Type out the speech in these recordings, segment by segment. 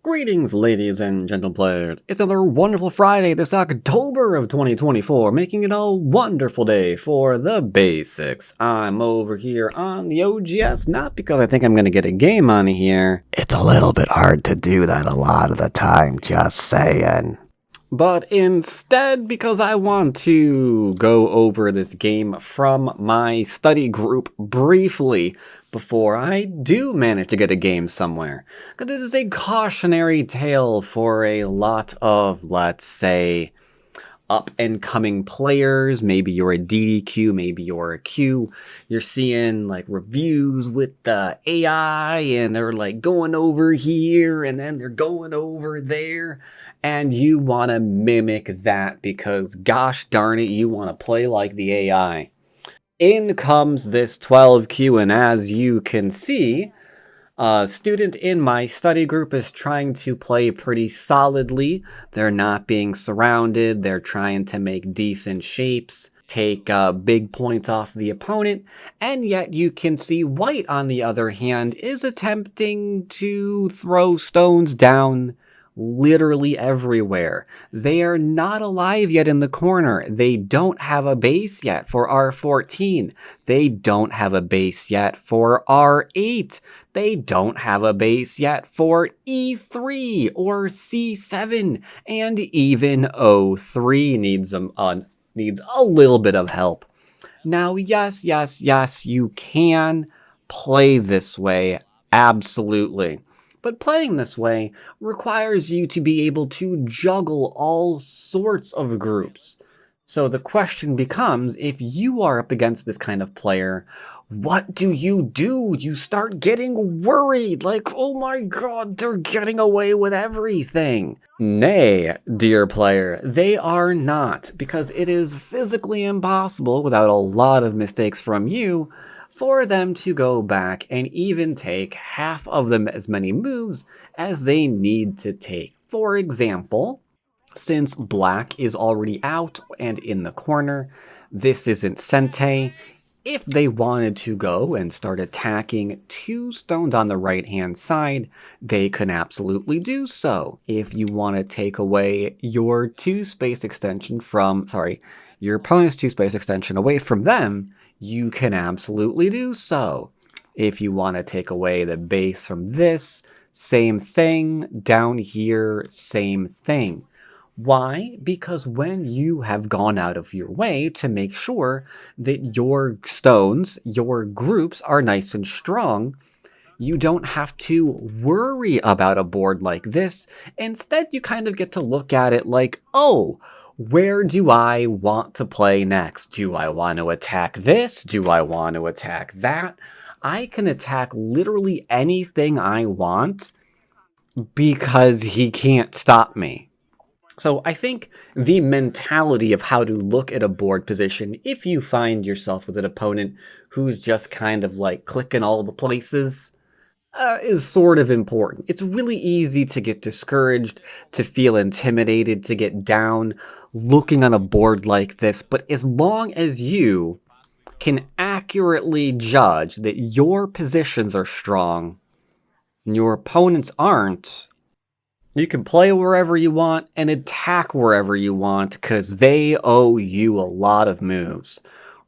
Greetings, ladies and gentle players. It's another wonderful Friday this October of 2024, making it a wonderful day for the basics. I'm over here on the OGS, not because I think I'm going to get a game on here. It's a little bit hard to do that a lot of the time, just saying. But instead, because I want to go over this game from my study group briefly before I do manage to get a game somewhere. Because it is a cautionary tale for a lot of, let's say, up-and-coming players. Maybe you're a DDQ, maybe you're a Q. You're seeing like reviews with the AI and they're like going over here and then they're going over there. And you want to mimic that because gosh darn it, you want to play like the AI. In comes this 12Q, and as you can see, a student in my study group is trying to play pretty solidly. They're not being surrounded. They're trying to make decent shapes, take big points off the opponent, and yet you can see white, on the other hand, is attempting to throw stones down literally everywhere. They are not alive yet in the corner. They don't have a base yet for R14. They don't have a base yet for R8. They don't have a base yet for E3 or C7, and even O3 needs a little bit of help. Now, yes, you can play this way, absolutely. But playing this way requires you to be able to juggle all sorts of groups. So the question becomes, if you are up against this kind of player, what do? You start getting worried, like, oh my god, they're getting away with everything. Nay, dear player, they are not, because it is physically impossible, without a lot of mistakes from you, for them to go back and even take half of them as many moves as they need to take. For example, since black is already out and in the corner, this isn't Sente. If they wanted to go and start attacking two stones on the right-hand side, they can absolutely do so. If you want to take away your two-space extension from, your opponent's two-space extension away from them, you can absolutely do so. If you want to take away the base from this, same thing. Down here, same thing. Why? Because when you have gone out of your way to make sure that your stones, your groups are nice and strong, you don't have to worry about a board like this. Instead, you kind of get to look at it like, oh, where do I want to play next? Do I want to attack this? Do I want to attack that? I can attack literally anything I want because he can't stop me. So I think the mentality of how to look at a board position, if you find yourself with an opponent who's just kind of like clicking all the places, is sort of important. It's really easy to get discouraged, to feel intimidated, to get down looking on a board like this, but as long as you can accurately judge that your positions are strong and your opponents aren't, you can play wherever you want and attack wherever you want because they owe you a lot of moves.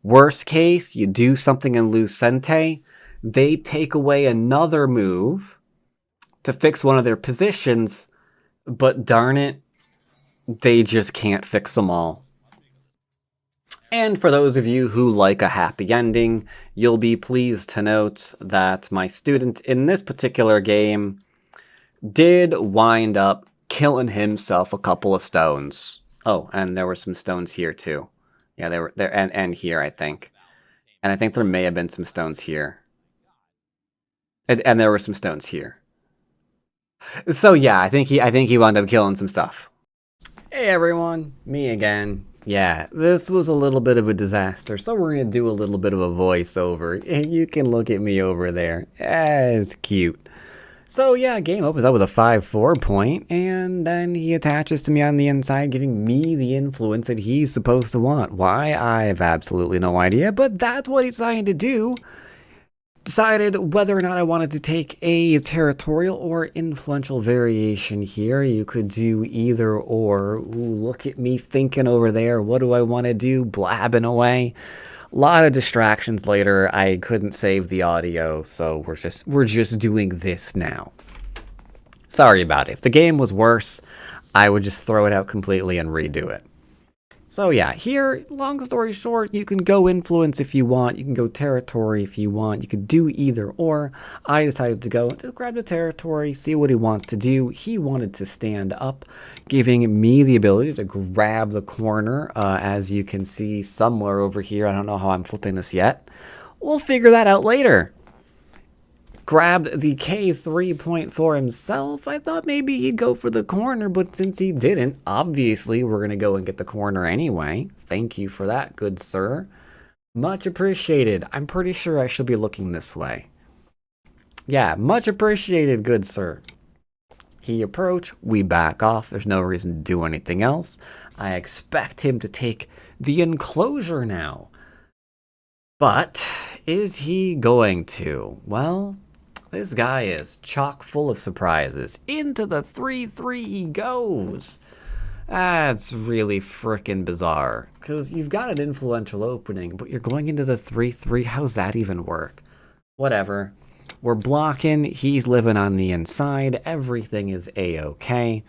Worst case, you do something and lose Sente, they take away another move to fix one of their positions, but darn it, they just can't fix them all. And for those of you who like a happy ending, you'll be pleased to note that my student in this particular game did wind up killing himself a couple of stones. Oh, and there were some stones here too. Yeah, they were there and here, I think. And I think there may have been some stones here. And there were some stones here. So yeah, I think he wound up killing some stuff. Hey everyone, me again. Yeah, this was a little bit of a disaster, so we're gonna do a little bit of a voiceover, and you can look at me over there. It's cute. So yeah, game opens up with a 5-4 point, and then he attaches to me on the inside, giving me the influence that he's supposed to want. Why? I have absolutely no idea, but that's what he's trying to do. Decided whether or not I wanted to take a territorial or influential variation here. You could do either or. Ooh, look at me thinking over there. What do I want to do? Blabbing away. A lot of distractions later. I couldn't save the audio, so we're just doing this now. Sorry about it. If the game was worse, I would just throw it out completely and redo it. So yeah, here, long story short, you can go influence if you want, you can go territory if you want, you could do either or. I decided to go to grab the territory, see what he wants to do. He wanted to stand up, giving me the ability to grab the corner, as you can see somewhere over here. I don't know how I'm flipping this yet. We'll figure that out later. Grabbed the K3.4 himself. I thought maybe he'd go for the corner, but since he didn't, obviously we're going to go and get the corner anyway. Thank you for that, good sir. Much appreciated. I'm pretty sure I should be looking this way. Yeah, much appreciated, good sir. He approached, we back off. There's no reason to do anything else. I expect him to take the enclosure now. But is he going to? Well, this guy is chock full of surprises. Into the 3-3 he goes. That's really frickin' bizarre. Because you've got an influential opening, but you're going into the 3-3. How's that even work? Whatever. We're blocking. He's living on the inside. Everything is A-okay.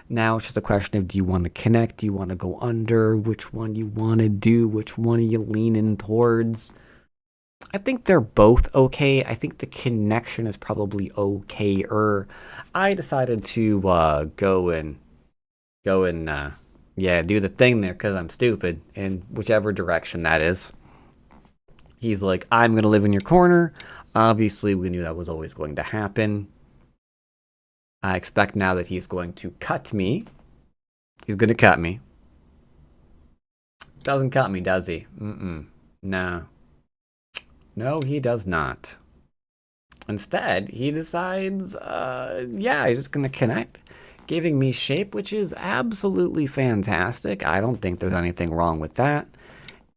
Now it's just a question of, do you want to connect? Do you want to go under? Which one you want to do? Which one are you leaning towards? I think they're both okay. I think the connection is probably okay-er. I decided to go and do the thing there because I'm stupid, in whichever direction that is. He's like, I'm going to live in your corner. Obviously, we knew that was always going to happen. I expect now that he's going to cut me. He's going to cut me. Doesn't cut me, does he? No. No, he does not. Instead, he decides, he's just going to connect, giving me shape, which is absolutely fantastic. I don't think there's anything wrong with that.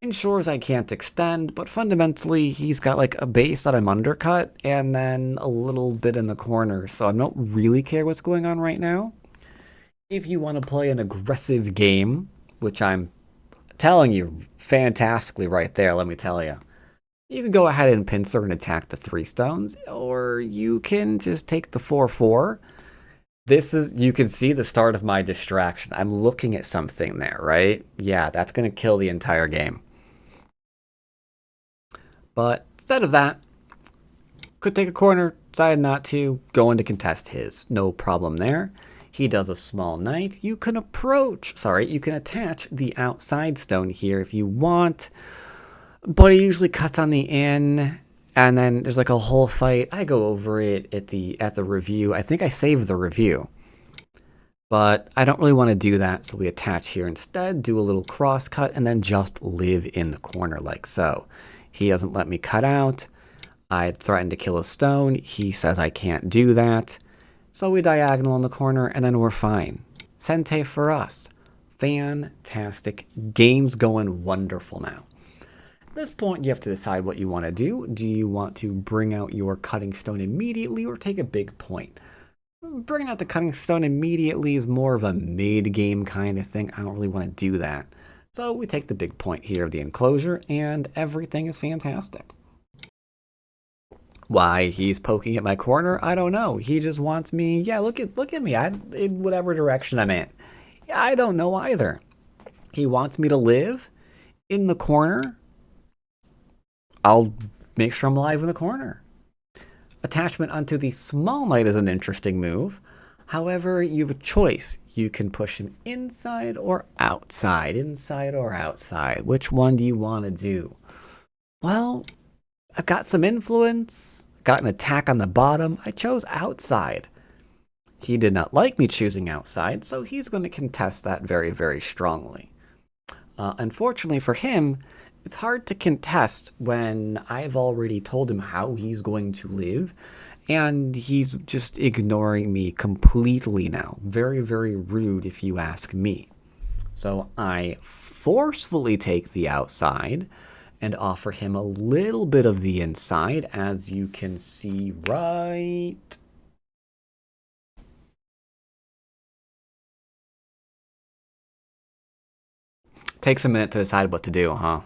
Ensures I can't extend, but fundamentally, he's got like a base that I'm undercut, and then a little bit in the corner, so I don't really care what's going on right now. If you want to play an aggressive game, which I'm telling you fantastically right there, let me tell you. You can go ahead and pincer and attack the 3 stones, or you can just take the 4-4. You can see the start of my distraction. I'm looking at something there, right? Yeah, that's going to kill the entire game. But instead of that, could take a corner, decided not to, go in to contest his. No problem there. He does a small knight. You can attach the outside stone here if you want. But he usually cuts on the in, and then there's like a whole fight. I go over it at the review. I think I saved the review. But I don't really want to do that, so we attach here instead, do a little cross cut, and then just live in the corner like so. He doesn't let me cut out. I threatened to kill a stone. He says I can't do that. So we diagonal in the corner, and then we're fine. Sente for us. Fantastic. Game's going wonderful now. At this point, you have to decide what you want to do. Do you want to bring out your cutting stone immediately or take a big point? Bringing out the cutting stone immediately is more of a mid-game kind of thing. I don't really want to do that. So we take the big point here of the enclosure, and everything is fantastic. Why he's poking at my corner, I don't know. He just wants me, look at me, in whatever direction I'm in. I don't know either. He wants me to live in the corner. I'll make sure I'm alive in the corner. Attachment onto the small knight is an interesting move. However, you have a choice. You can push him inside or outside. Inside or outside. Which one do you want to do? Well, I've got some influence. Got an attack on the bottom. I chose outside. He did not like me choosing outside, so he's going to contest that very, very strongly. Unfortunately for him, it's hard to contest when I've already told him how he's going to live, and he's just ignoring me completely now. Very, very rude if you ask me. So I forcefully take the outside, and offer him a little bit of the inside, as you can see right. Takes a minute to decide what to do, huh?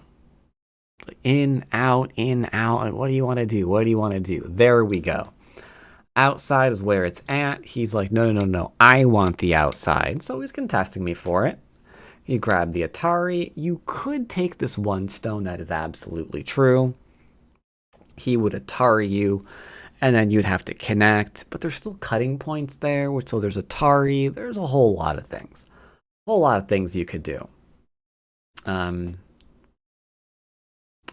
In, out, in, out. What do you want to do? What do you want to do? There we go. Outside is where it's at. He's like, no, no, no, no. I want the outside. So he's contesting me for it. He grabbed the Atari. You could take this one stone. That is absolutely true. He would Atari you, and then you'd have to connect. But there's still cutting points there. So there's Atari. There's a whole lot of things. A whole lot of things you could do.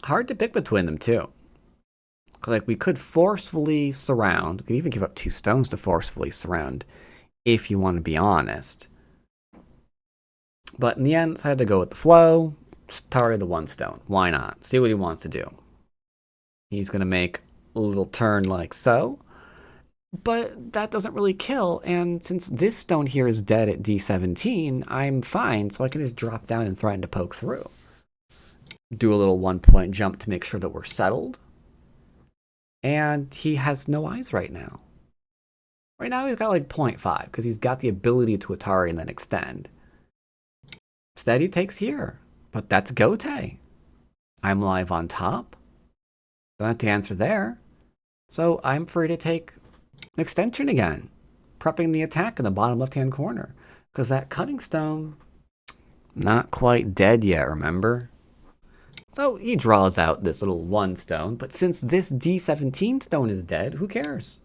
Hard to pick between them, too. Like, we could forcefully surround. We could even give up 2 stones to forcefully surround, if you want to be honest. But in the end, I had to go with the flow. Target the 1 stone. Why not? See what he wants to do. He's going to make a little turn like so. But that doesn't really kill. And since this stone here is dead at D17, I'm fine. So I can just drop down and threaten to poke through. Do a little 1-point jump to make sure that we're settled. And he has no eyes right now. Right now he's got like 0.5 because he's got the ability to Atari and then extend. Instead he takes here. But that's Gote. I'm live on top. Don't have to answer there. So I'm free to take an extension again. Prepping the attack in the bottom left-hand corner. Because that cutting stone, not quite dead yet, remember? So he draws out this little 1 stone, but since this D17 stone is dead, who cares?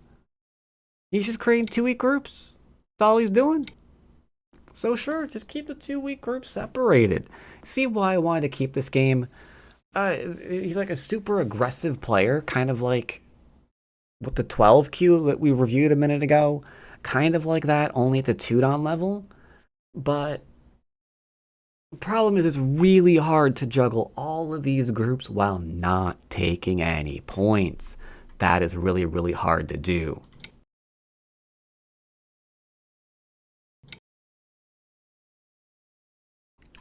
He's just creating 2 weak groups. That's all he's doing. So sure, just keep the 2 weak groups separated. See why I wanted to keep this game? He's like a super aggressive player, kind of like with the 12Q that we reviewed a minute ago. Kind of like that, only at the Tudon level. But the problem is it's really hard to juggle all of these groups while not taking any points. That is really, really hard to do.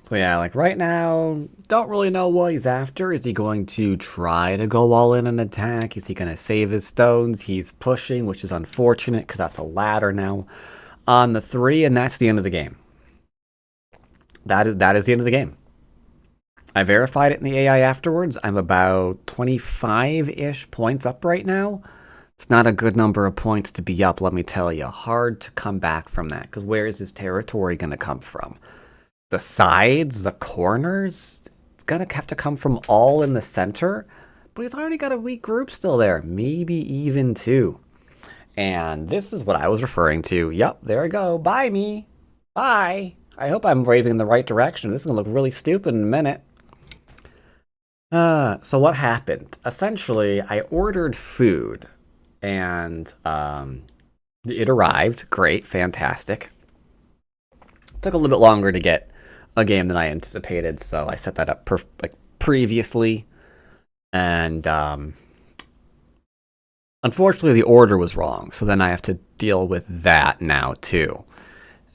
So yeah, like right now, don't really know what he's after. Is he going to try to go all in an attack? Is he going to save his stones? He's pushing, which is unfortunate because that's a ladder now on the 3, and that's the end of the game. That is the end of the game. I verified it in the AI afterwards. I'm about 25-ish points up right now. It's not a good number of points to be up, let me tell you. Hard to come back from that, because where is his territory going to come from? The sides, the corners? It's going to have to come from all in the center, but he's already got a weak group still there. Maybe even 2. And this is what I was referring to. Yep, there I go. Bye, me. Bye. I hope I'm waving in the right direction. This is going to look really stupid in a minute. So what happened? Essentially, I ordered food, and it arrived. Great, fantastic. Took a little bit longer to get a game than I anticipated, so I set that up previously. And unfortunately, the order was wrong, so then I have to deal with that now, too.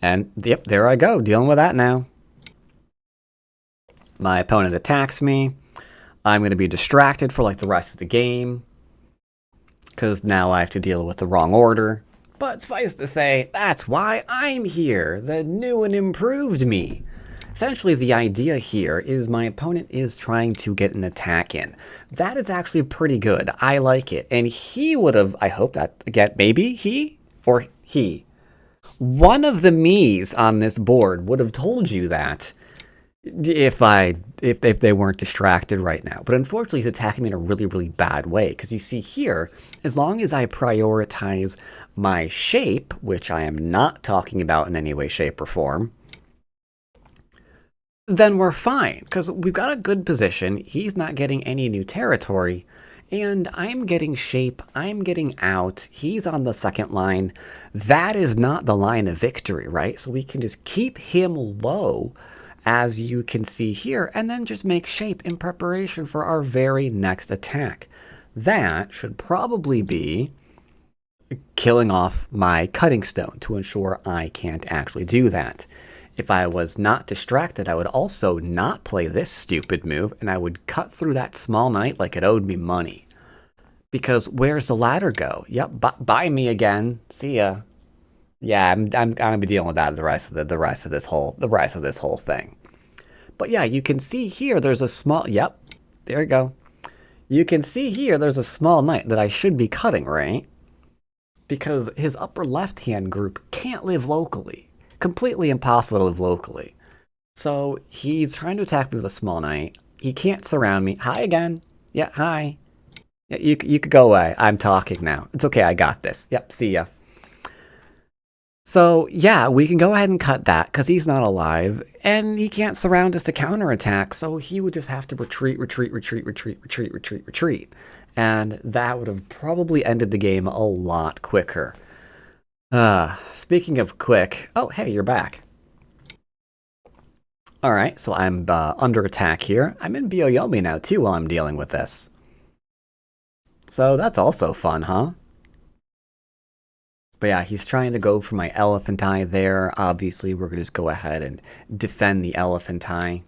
And, yep, there I go, dealing with that now. My opponent attacks me. I'm going to be distracted for, like, the rest of the game, because now I have to deal with the wrong order. But suffice to say, that's why I'm here, the new and improved me. Essentially, the idea here is my opponent is trying to get an attack in. That is actually pretty good. I like it. And he would have, I hope that, again, maybe he or he. One of the me's on this board would have told you that if they weren't distracted right now. But unfortunately, he's attacking me in a really, really bad way. Because you see here, as long as I prioritize my shape, which I am not talking about in any way, shape, or form, then we're fine. Because we've got a good position. He's not getting any new territory. And I'm getting shape, I'm getting out, he's on the second line. That is not the line of victory, right? So we can just keep him low, as you can see here, and then just make shape in preparation for our very next attack. That should probably be killing off my cutting stone to ensure I can't actually do that. If I was not distracted, I would also not play this stupid move, and I would cut through that small knight like it owed me money. Because where's the ladder go? Yep, buy me again. See ya. Yeah, I'm gonna be dealing with that the rest of this whole thing. But yeah, you can see here there's a small. Yep, there you go. You can see here there's a small knight that I should be cutting, right? Because his upper left-hand group can't live locally. Completely impossible to live locally. So he's trying to attack me with a small knight. He can't surround me. Hi again. Yeah, hi. Yeah, you could go away. I'm talking now. It's okay, I got this. Yep, see ya. So yeah, we can go ahead and cut that because he's not alive and he can't surround us to counterattack. So he would just have to retreat. And that would have probably ended the game a lot quicker. Speaking of quick, oh, hey, you're back. All right, so I'm under attack here. I'm in Byoyomi now too while I'm dealing with this. So that's also fun, huh? But yeah, he's trying to go for my elephant eye there. Obviously, we're going to just go ahead and defend the elephant eye.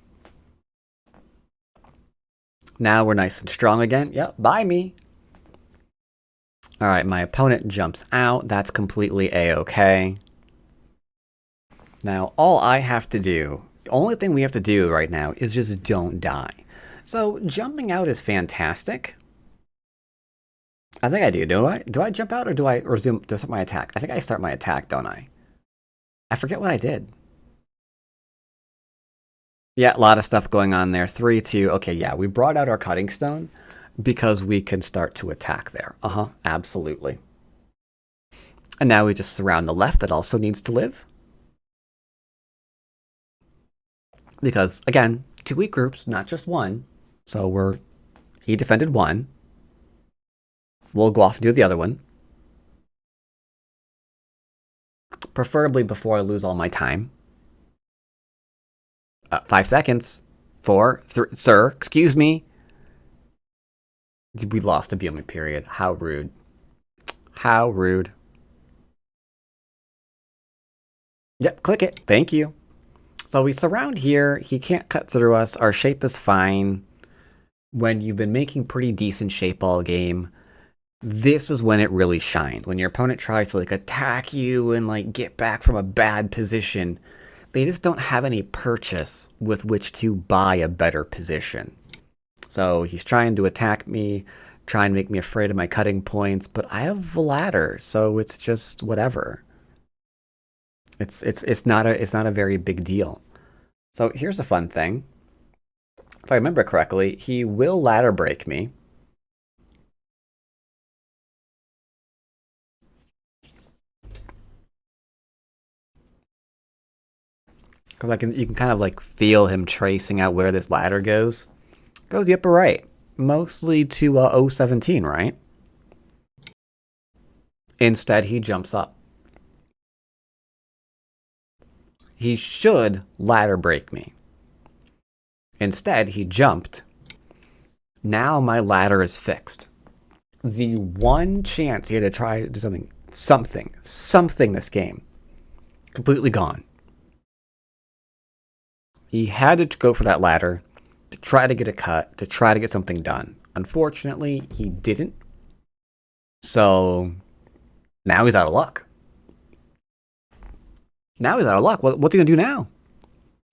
Now we're nice and strong again. Yep, bye me. All right, my opponent jumps out. That's completely a-okay. Now, all I have to do, the only thing we have to do right now is just don't die. So jumping out is fantastic. I think I do. Do I? Do I jump out or do I resume? Do I start my attack? I think I start my attack, don't I? I forget what I did. Yeah, a lot of stuff going on there. 3, 2. Okay, yeah, we brought out our cutting stone because we can start to attack there. Absolutely. And now we just surround the left that also needs to live. Because, again, 2 weak groups, not just one. So he defended one. We'll go off and do the other one. Preferably before I lose all my time. 5 seconds. 4, 3, sir, excuse me. We lost a Byomi period. How rude. How rude. Yep, click it. Thank you. So we surround here. He can't cut through us. Our shape is fine. When you've been making pretty decent shape all game, this is when it really shines. When your opponent tries to like attack you and like get back from a bad position, they just don't have any purchase with which to buy a better position. So he's trying to attack me, trying to make me afraid of my cutting points, but I have a ladder, so it's just whatever. It's not a very big deal. So here's the fun thing. If I remember correctly, he will ladder break me. Because you can kind of like feel him tracing out where this ladder goes. Goes the upper right, mostly to 017, right? Instead, he jumps up. He should ladder break me. Instead, he jumped. Now my ladder is fixed. The one chance he had to try to do something this game, completely gone. He had to go for that ladder to try to get a cut, to try to get something done. Unfortunately, he didn't. So now he's out of luck. Now he's out of luck. What's he going to do now?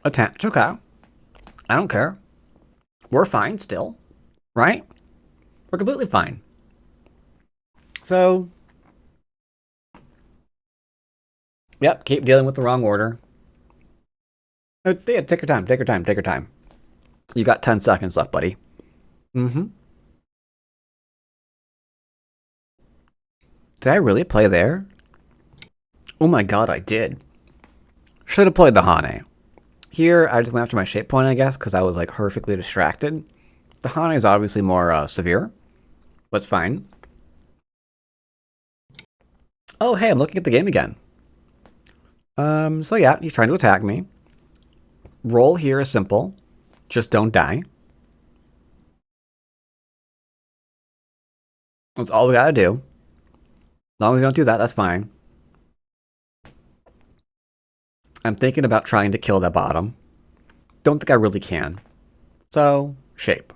Attack. Okay. I don't care. We're fine still. Right? We're completely fine. So, yep, keep dealing with the wrong order. Yeah, take your time, take your time, take your time. You got 10 seconds left, buddy. Did I really play there? Oh my god, I did. Should have played the Hane. Here, I just went after my shape point, I guess, because I was like horrifically distracted. The Hane is obviously more severe, but it's fine. Oh, hey, I'm looking at the game again. So yeah, he's trying to attack me. Roll here is simple. Just don't die. That's all we gotta do. As long as you don't do that, that's fine. I'm thinking about trying to kill that bottom. Don't think I really can. So, shape.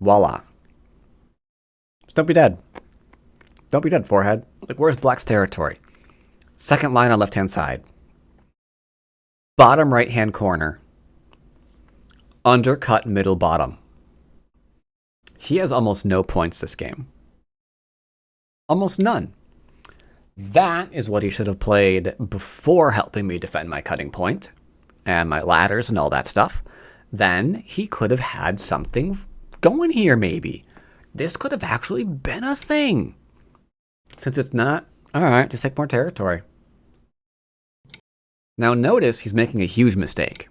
Voila. Don't be dead. Don't be dead, forehead. Like, where's black's territory? Second line on left-hand side. Bottom right-hand corner. Undercut middle bottom. He has almost no points this game. Almost none. That is what he should have played before helping me defend my cutting point and my ladders and all that stuff. Then he could have had something going here, maybe. This could have actually been a thing. Since it's not, alright, just take more territory. Now notice he's making a huge mistake.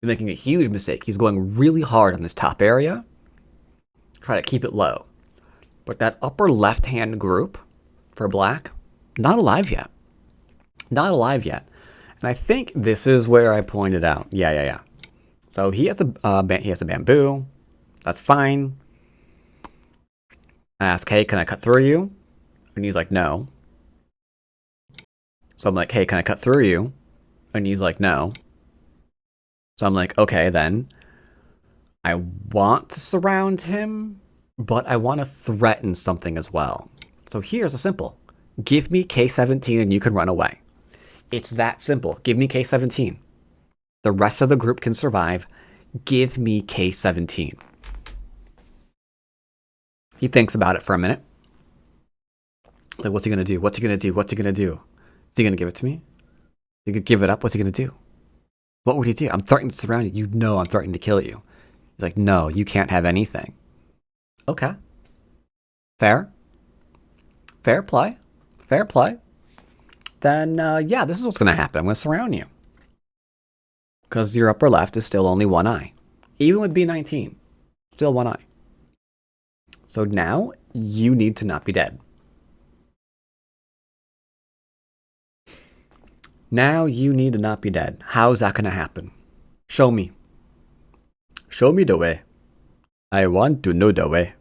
He's making a huge mistake. He's going really hard on this top area. Try to keep it low. But that upper left-hand group for black, not alive yet. Not alive yet. And I think this is where I pointed out. Yeah. So he has a bamboo. That's fine. I ask, hey, can I cut through you? And he's like, no. So I'm like, hey, can I cut through you? And he's like, no. So I'm like, okay, then. I want to surround him, but I want to threaten something as well. So here's a simple. Give me K17 and you can run away. It's that simple. Give me K17. The rest of the group can survive. Give me K17. He thinks about it for a minute. Like, what's he going to do? What's he going to do? What's he going to do? Is he going to give it to me? He could give it up. What's he going to do? What would he do? I'm threatening to surround you. You know I'm threatening to kill you. He's like, no, you can't have anything. Okay. Fair. Fair play. Fair play. Then, yeah, this is what's going to happen. I'm going to surround you. Because your upper left is still only one eye. Even with B19, still one eye. So now, you need to not be dead. Now you need to not be dead. How is that going to happen? Show me. Show me the way. I want to know the way.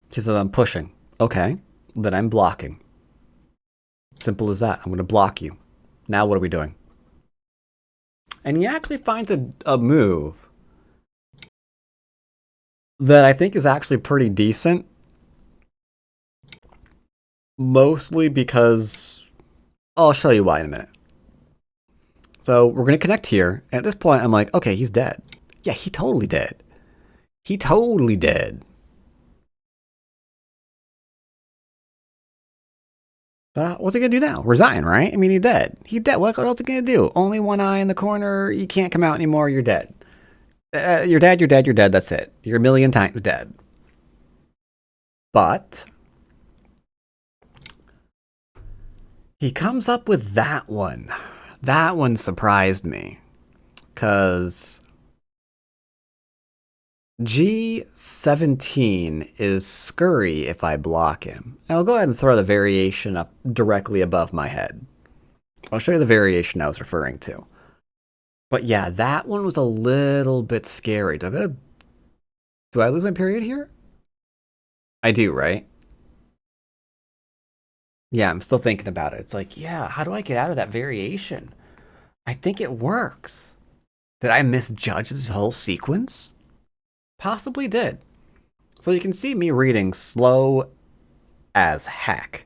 He says, I'm pushing. Okay, then I'm blocking. Simple as that. I'm going to block you. Now what are we doing? And he actually finds a move that I think is actually pretty decent. Mostly because I'll show you why in a minute. So we're going to connect here. And at this point, I'm like, okay, he's dead. Yeah, he totally did. He totally did. What's he going to do now? Resign, right? I mean, he's dead. He's dead. What else is he going to do? Only one eye in the corner. You can't come out anymore. You're dead. You're dead, you're dead, you're dead. That's it. You're a million times dead. But he comes up with that one. That one surprised me. Because G17 is scurry if I block him. I'll go ahead and throw the variation up directly above my head. I'll show you the variation I was referring to. But yeah, that one was a little bit scary. Do I lose my period here? I do, right? Yeah, I'm still thinking about it. It's like, yeah, how do I get out of that variation? I think it works. Did I misjudge this whole sequence? Possibly did. So you can see me reading slow as heck,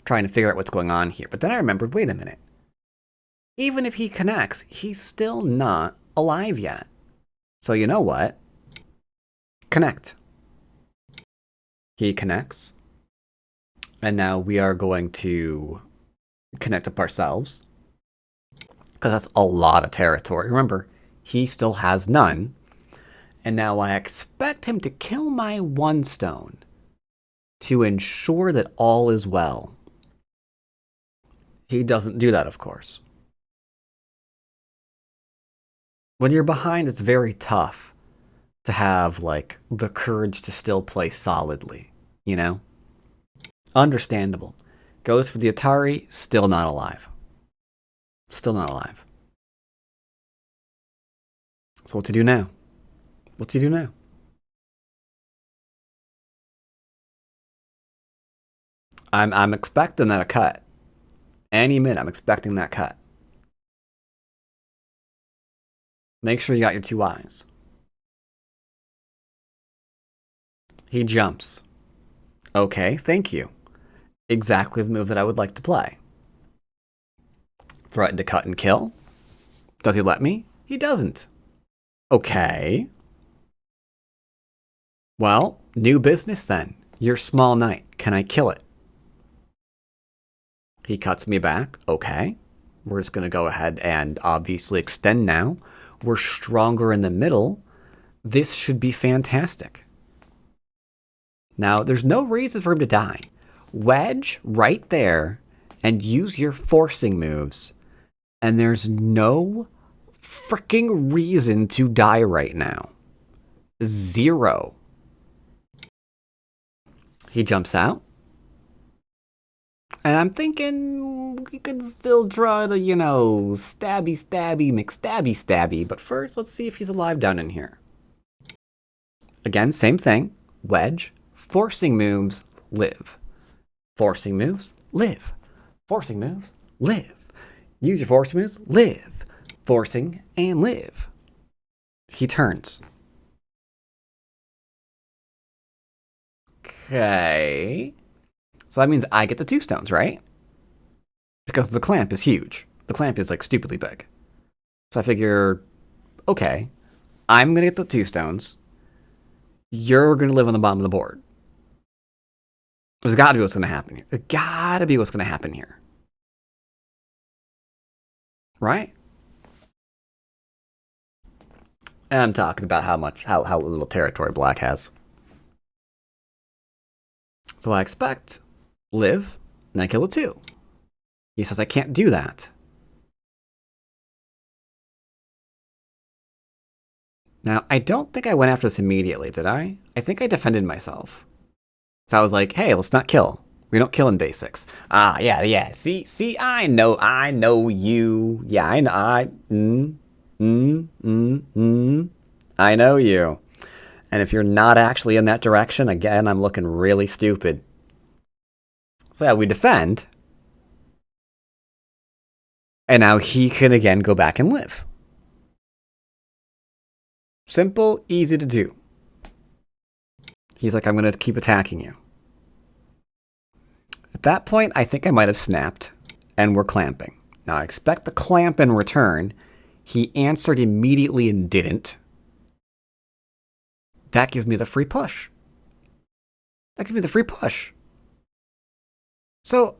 trying to figure out what's going on here. But then I remembered, wait a minute. Even if he connects, he's still not alive yet. So you know what? Connect. He connects. And now we are going to connect up ourselves. Because that's a lot of territory. Remember, he still has none. And now I expect him to kill my one stone to ensure that all is well. He doesn't do that, of course. When you're behind, it's very tough to have, like, the courage to still play solidly, you know? Understandable. Goes for the Atari, still not alive. Still not alive. So what to do now? What's he do now? I'm expecting that a cut. Any minute, I'm expecting that cut. Make sure you got your 2 eyes. He jumps. Okay, thank you. Exactly the move that I would like to play. Threaten to cut and kill. Does he let me? He doesn't. Okay. Well, new business then. Your small knight. Can I kill it? He cuts me back. Okay. We're just going to go ahead and obviously extend now. We're stronger in the middle. This should be fantastic. Now, there's no reason for him to die. Wedge right there and use your forcing moves. And there's no freaking reason to die right now. 0. He jumps out. And I'm thinking we could still try to, stabby, McStabby. But first, let's see if he's alive down in here. Again, same thing. Wedge. Forcing moves, live. Forcing moves, live. Forcing moves, live. Use your forcing moves, live. Forcing and live. He turns. Okay. So that means I get the 2 stones, right? Because the clamp is huge. The clamp is like stupidly big. So I figure, okay, I'm going to get the 2 stones. You're going to live on the bottom of the board. There's got to be what's going to happen here. There's got to be what's going to happen here. Right? And I'm talking about how little territory black has. So I expect live, and I kill it 2. He says I can't do that. Now, I don't think I went after this immediately, did I? I think I defended myself. So I was like, hey, let's not kill. We don't kill in basics. Yeah. See, I know you. Yeah, I know you. And if you're not actually in that direction, again, I'm looking really stupid. So yeah, we defend. And now he can again go back and live. Simple, easy to do. He's like, I'm going to keep attacking you. At that point, I think I might have snapped, and we're clamping. Now, I expect the clamp in return. He answered immediately and didn't. That gives me the free push. So,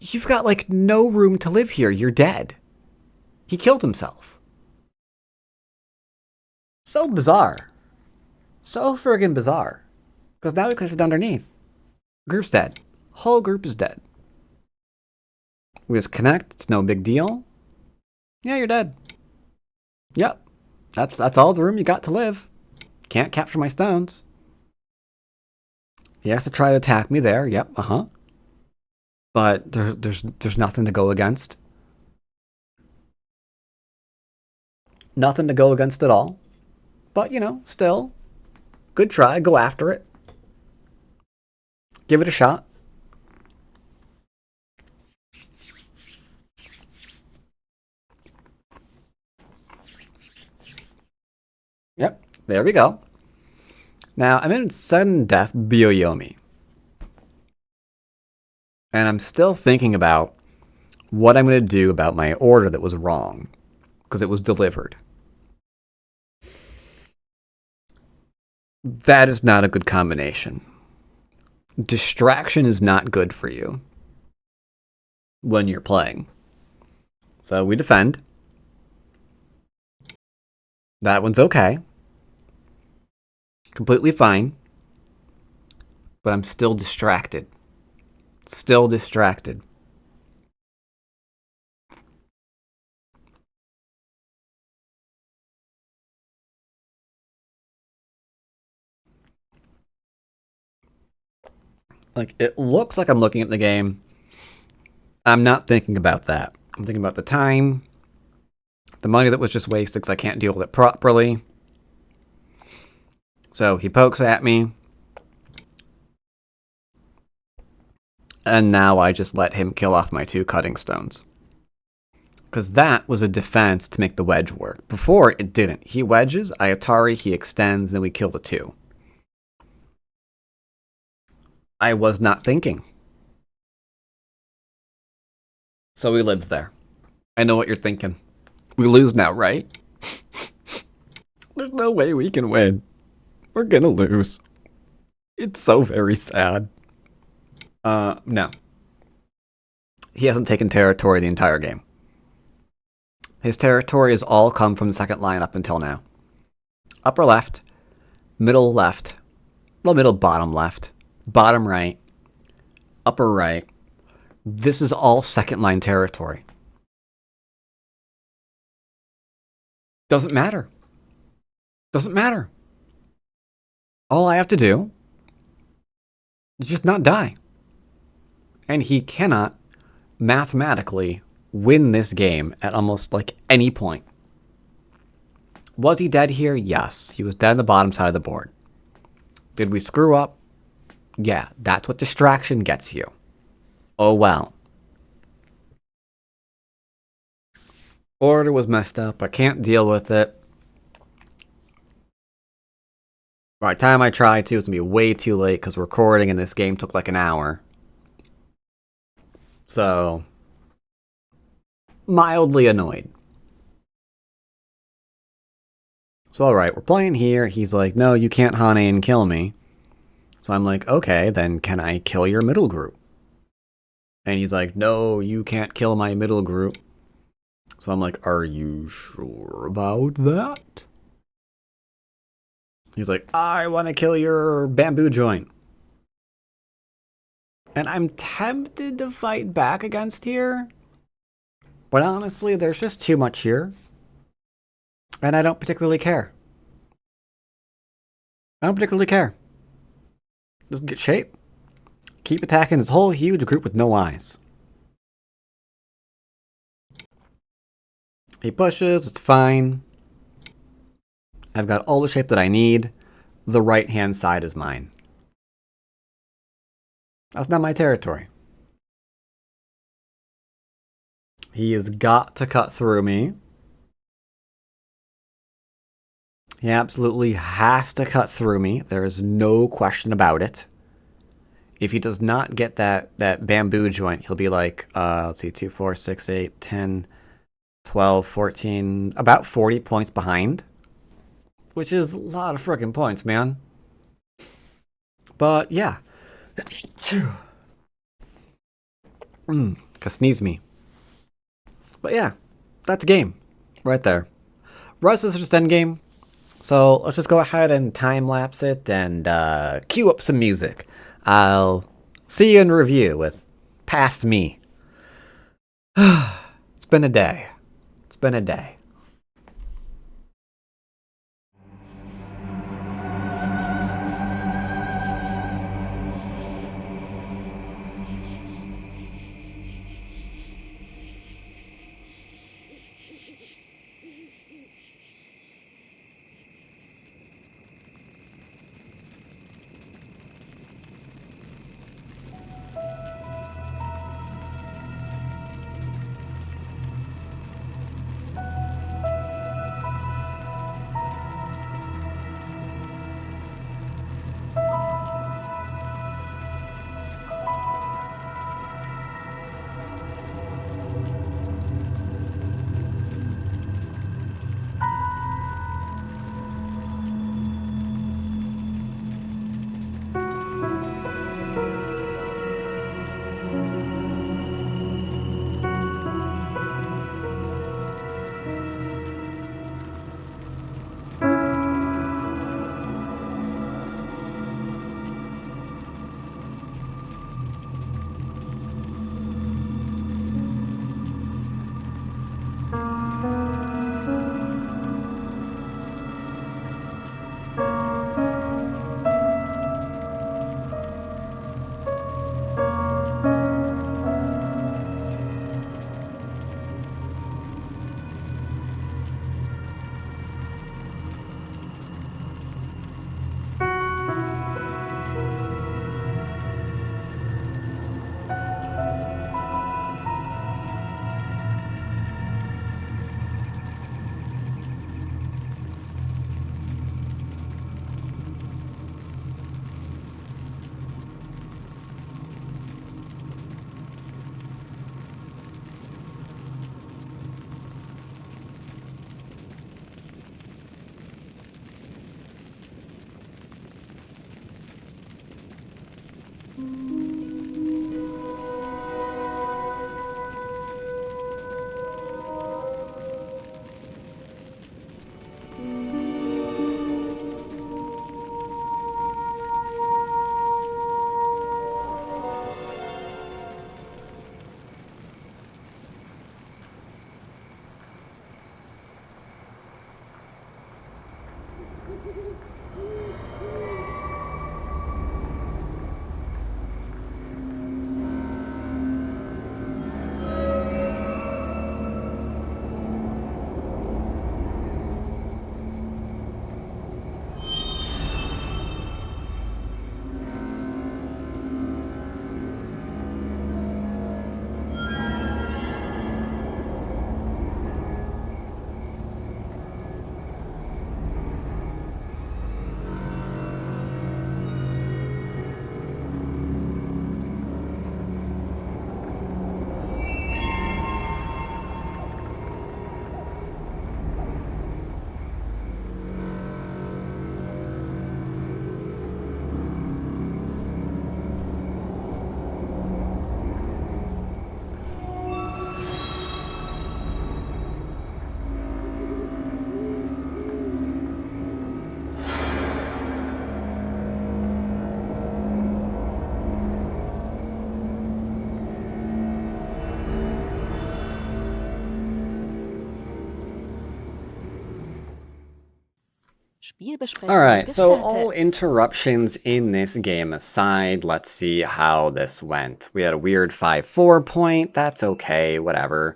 you've got like no room to live here. You're dead. He killed himself. So bizarre. So friggin' bizarre. Because now we clicked underneath. Group's dead. Whole group is dead. We just connect. It's no big deal. Yeah, you're dead. Yep. That's all the room you got to live. Can't capture my stones. He has to try to attack me there. Yep. But there's nothing to go against. Nothing to go against at all. But, still, good try. Go after it. Give it a shot. Yep, there we go. Now, I'm in sudden death Byoyomi. And I'm still thinking about what I'm going to do about my order that was wrong. Because it was delivered. That is not a good combination. Distraction is not good for you when you're playing. So we defend. That one's okay. Completely fine. But I'm still distracted. Still distracted. Like, it looks like I'm looking at the game. I'm not thinking about that. I'm thinking about the time, the money that was just wasted because I can't deal with it properly. So he pokes at me. And now I just let him kill off my 2 cutting stones. Because that was a defense to make the wedge work. Before, it didn't. He wedges, I Atari, he extends, then we kill the 2. I was not thinking. So he lives there. I know what you're thinking. We lose now, right? There's no way we can win. We're gonna lose. It's so very sad. No. He hasn't taken territory the entire game. His territory has all come from the second line up until now. Upper left, middle left, well, middle bottom left, bottom right, upper right. This is all second line territory. Doesn't matter. Doesn't matter. All I have to do is just not die. And he cannot mathematically win this game at almost like any point. Was he dead here? Yes. He was dead on the bottom side of the board. Did we screw up? Yeah, that's what distraction gets you. Oh well. Order was messed up. I can't deal with it. By the time I try to, it's going to be way too late because recording in this game took like an hour. So, mildly annoyed. So, alright, we're playing here. He's like, no, you can't honey and kill me. So I'm like, okay, then can I kill your middle group? And he's like, no, you can't kill my middle group. So I'm like, are you sure about that? He's like, I want to kill your bamboo joint. And I'm tempted to fight back against here. But honestly, there's just too much here. And I don't particularly care. I don't particularly care. Just get shape. Keep attacking this whole huge group with no eyes. He pushes, it's fine. I've got all the shape that I need. The right-hand side is mine. That's not my territory. He has got to cut through me. He absolutely has to cut through me. There is no question about it. If he does not get that bamboo joint, he'll be like, let's see, 2, 4, 6, 8, 10, 12, 14, about 40 points behind. Which is a lot of freaking points, man. But, yeah. Sneeze me. But yeah, that's a game. Right there. Rest is just endgame. So let's just go ahead and time-lapse it and cue up some music. I'll see you in review with past me. It's been a day. It's been a day. Alright, so all interruptions in this game aside, let's see how this went. We had a weird 5-4 point, that's okay, whatever.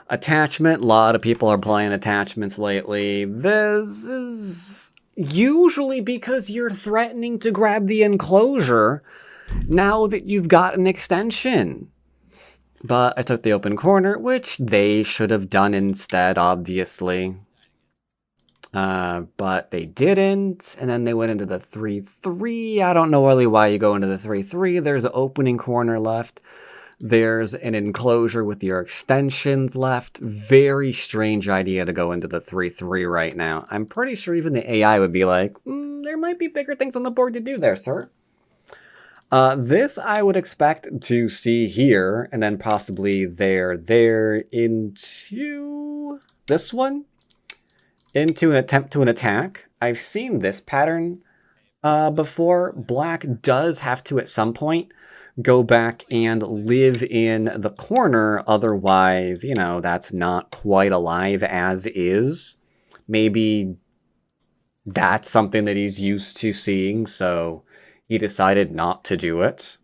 Attachment, a lot of people are playing attachments lately. This is usually because you're threatening to grab the enclosure now that you've got an extension. But I took the open corner, which they should have done instead, obviously. But they didn't, and then they went into the 3-3. I don't know really why you go into the 3-3. There's an opening corner left. There's an enclosure with your extensions left. Very strange idea to go into the 3-3 right now. I'm pretty sure even the AI would be like, there might be bigger things on the board to do there, sir. This I would expect to see here, and then possibly there, into this one. Into an attempt to an attack. I've seen this pattern before. Black does have to, at some point, go back and live in the corner. Otherwise, you know, that's not quite alive as is. Maybe that's something that he's used to seeing, so he decided not to do it.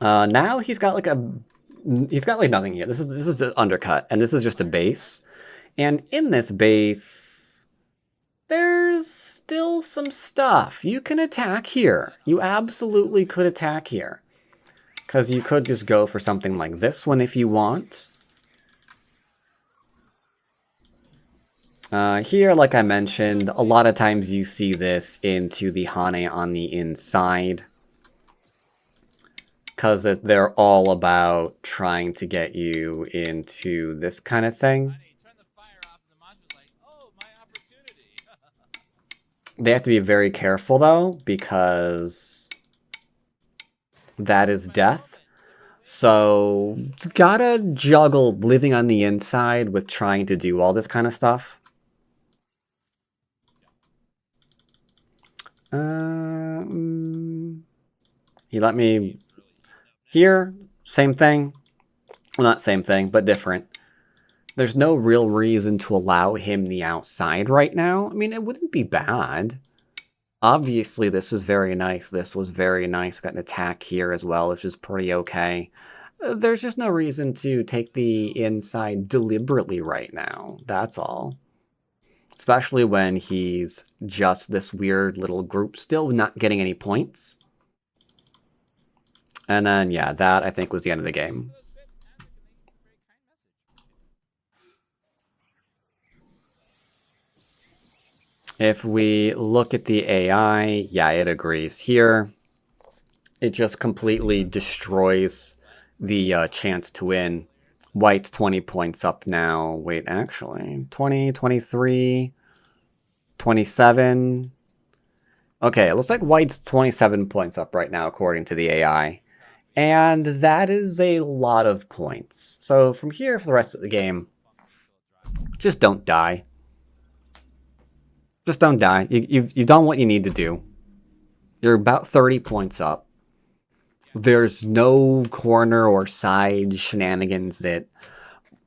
Now he's got like nothing here. This is an undercut, and this is just a base. And in this base, there's still some stuff. You can attack here. You absolutely could attack here. Because you could just go for something like this one if you want. Here, like I mentioned, a lot of times you see this into the Hane on the inside. Because they're all about trying to get you into this kind of thing. They have to be very careful, though, because that is death. So, gotta juggle living on the inside with trying to do all this kind of stuff. He let me... Here, same thing. Well, not same thing, but different. There's no real reason to allow him the outside right now. I mean, it wouldn't be bad. Obviously, this is very nice. This was very nice. We've got an attack here as well, which is pretty okay. There's just no reason to take the inside deliberately right now. That's all. Especially when he's just this weird little group still not getting any points. And then, yeah, that I think was the end of the game. If we look at the AI, yeah, it agrees here. It just completely destroys the chance to win. White's 20 points up now. Wait, actually, 20, 23, 27. Okay, it looks like White's 27 points up right now, according to the AI. And that is a lot of points. So from here for the rest of the game, just don't die. Just don't die. You've done what you need to do. You're about 30 points up. There's no corner or side shenanigans that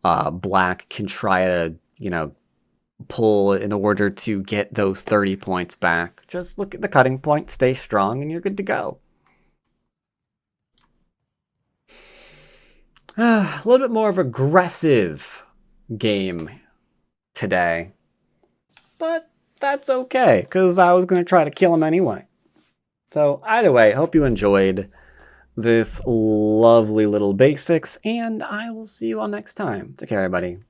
Black can try to, you know, pull in order to get those 30 points back. Just look at the cutting point, stay strong, and you're good to go. A little bit more of aggressive game today. But that's okay, because I was going to try to kill him anyway. So either way, hope you enjoyed this lovely little basics, and I will see you all next time. Take care, everybody.